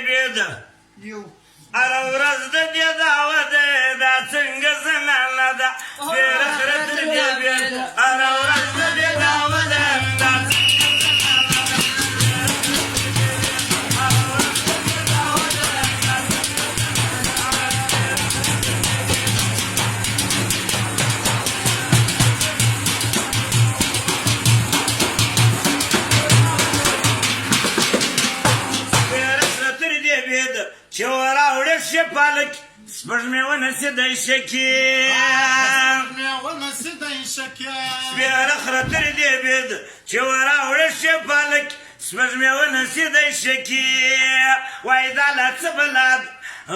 بید اره ورځ د دې دعوه ده دا څنګه زنانه ده ډېره خره تر دې بید اره ورځ د دې دعوه ده دا چې وراوړې شي پالک سپږمې ونسي دی شکي سپېره خره ترې دې بید چې وراوړې شي پالک سپږمې ونسي دی شکي وای دا لا څه بلاد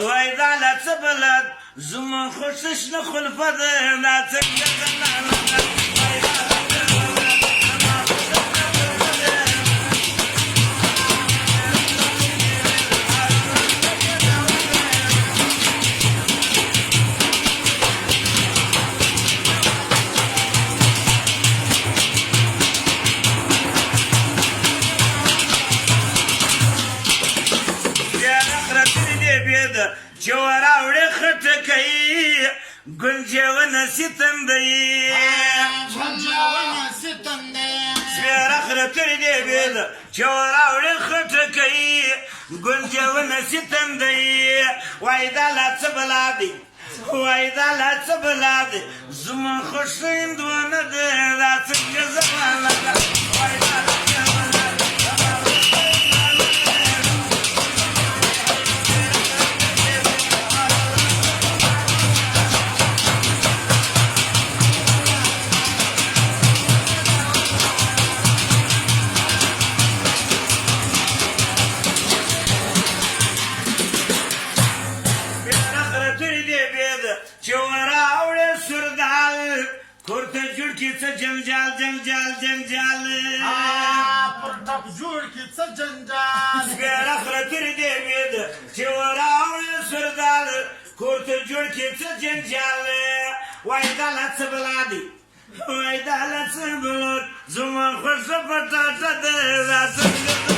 وای دا لا څه بلاد زما خوښه شنه خلفه ده دا څنګه زنانه ده وای دا لا څه بلاد زما خوښه چې وراوړې خټکۍ ګنجې ونسي تندی سپېره خره ترې دې بید چې وراوړې خټکۍ ګنجې ونسي تندی وای دا لا څه بلا دی وای دا لا څه بلا دی زما خوښه هندوانه ده دا څنګه زمانه ده وای دا لا څه بلا دی کورته جوړ کی څه جنجال جنجال جنجال پرتاپ جوړ کی څه جنجال سپېره خره ترې دې بید چې وراوړې سردال کورته جوړ کی څه جنجال وای دا لا څه بلا دی وای دا لا څه بلا زما خوښه پټاټه ده دا څنګه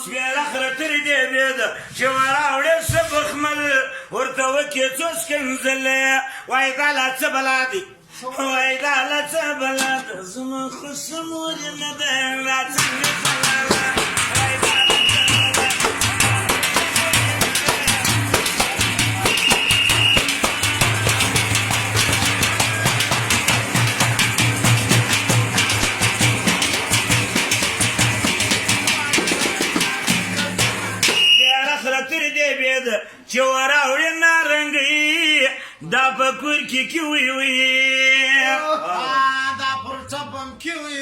سپېره خره ترې دې بید چې وراوړې ښه بخمل ورته وکړې څو ښکنځلې وای دا لا څه بلا دی وای دا لا څه بلا ده زما خوښه مور یې نه ده دا څنګه بلا ده وای دا لا څه بلا ده چې وراوړې نارنګۍ دا په کور کې کیوي وي دا پر چپم کیوي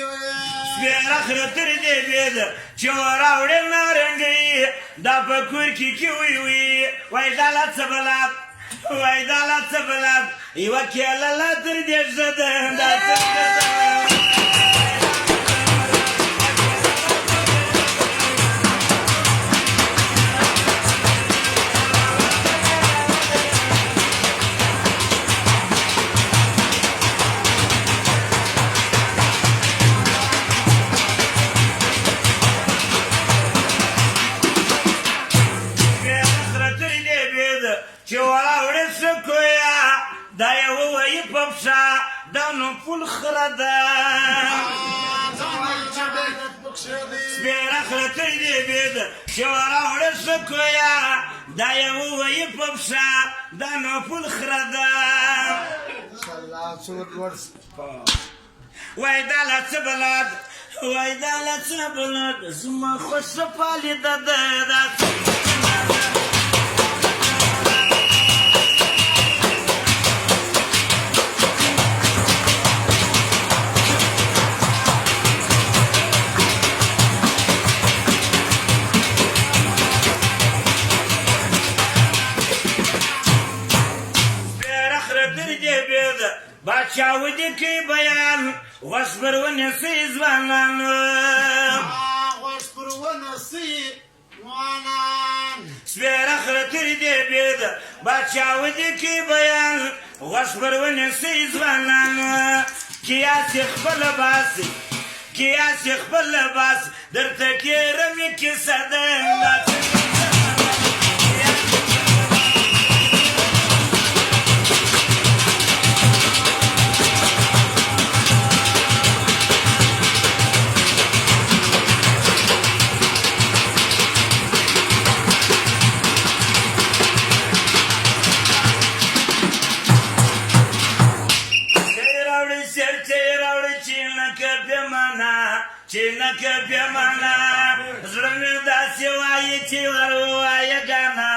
سپېره خره ترې دې بید چې وراوړې نارنګۍ دا په کور کې کیوي وي وای دا لا څه بلاد وای دا لا څه بلاد یوه کیله لا تر دې ښه ده دا څنګه ده چې وراوړې سکویا دا یې ووایي په پښه دا نو پول خره ده سپېره خره ترې دې بید چې وراوړې سکویا دا یې ووایي په پښه دا نو پول خره ده وای دا لا څه بلاد وای دا لا څه بلاد زما خوښه پالېده ده دا باچا ودې کوي بیان غوږ پر ونیسئ ځوانانو غوږ پر ونیسئ ځوانان سپېره خره ترې دې بېده باچا ودې کوي بیان غوږ پر ونیسئ ځوانانو قیاس یې خپله باسئ قیاس یې خپله باسئ درته تېره مې کیسه ده چینکه پیمانا زړه مې داسې وایي چې ور ووایه ګانا